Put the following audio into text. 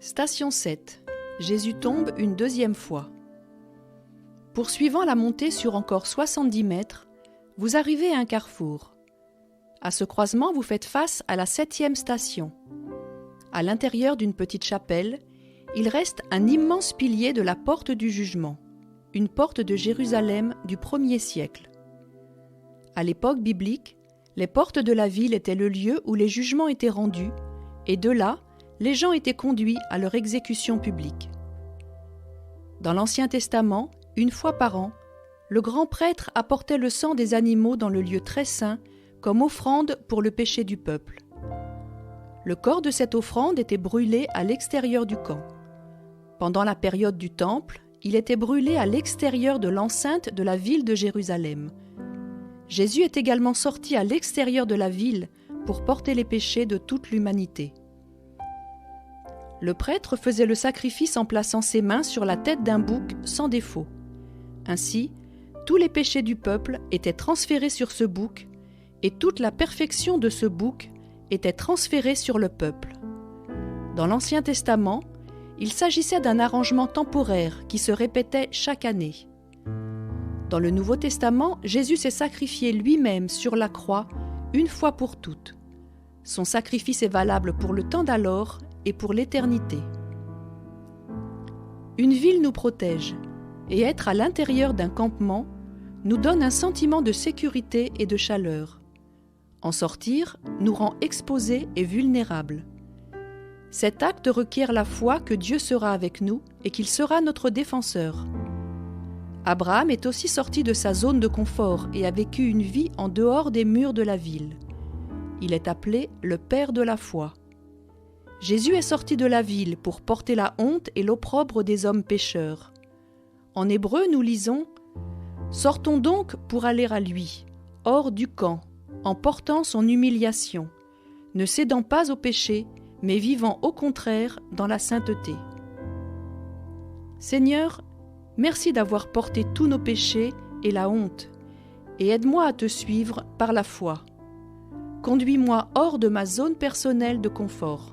Station 7. Jésus tombe une deuxième fois. Poursuivant la montée sur encore 70 mètres, vous arrivez à un carrefour. À ce croisement, vous faites face à la 7e station. À l'intérieur d'une petite chapelle, il reste un immense pilier de la porte du jugement, une porte de Jérusalem du 1er siècle. À l'époque biblique, les portes de la ville étaient le lieu où les jugements étaient rendus, et de là, les gens étaient conduits à leur exécution publique. Dans l'Ancien Testament, une fois par an, le grand prêtre apportait le sang des animaux dans le lieu très saint comme offrande pour le péché du peuple. Le corps de cette offrande était brûlé à l'extérieur du camp. Pendant la période du Temple, il était brûlé à l'extérieur de l'enceinte de la ville de Jérusalem. Jésus est également sorti à l'extérieur de la ville pour porter les péchés de toute l'humanité. Le prêtre faisait le sacrifice en plaçant ses mains sur la tête d'un bouc sans défaut. Ainsi, tous les péchés du peuple étaient transférés sur ce bouc, et toute la perfection de ce bouc était transférée sur le peuple. Dans l'Ancien Testament, il s'agissait d'un arrangement temporaire qui se répétait chaque année. Dans le Nouveau Testament, Jésus s'est sacrifié lui-même sur la croix une fois pour toutes. Son sacrifice est valable pour le temps d'alors et pour l'éternité. Une ville nous protège, et être à l'intérieur d'un campement nous donne un sentiment de sécurité et de chaleur. En sortir nous rend exposés et vulnérables. Cet acte requiert la foi que Dieu sera avec nous et qu'il sera notre défenseur. Abraham est aussi sorti de sa zone de confort et a vécu une vie en dehors des murs de la ville. Il est appelé le père de la foi. Jésus est sorti de la ville pour porter la honte et l'opprobre des hommes pécheurs. En hébreu, nous lisons « Sortons donc pour aller à lui, hors du camp, en portant son humiliation, ne cédant pas au péché, mais vivant au contraire dans la sainteté. » Seigneur, merci d'avoir porté tous nos péchés et la honte, et aide-moi à te suivre par la foi. Conduis-moi hors de ma zone personnelle de confort.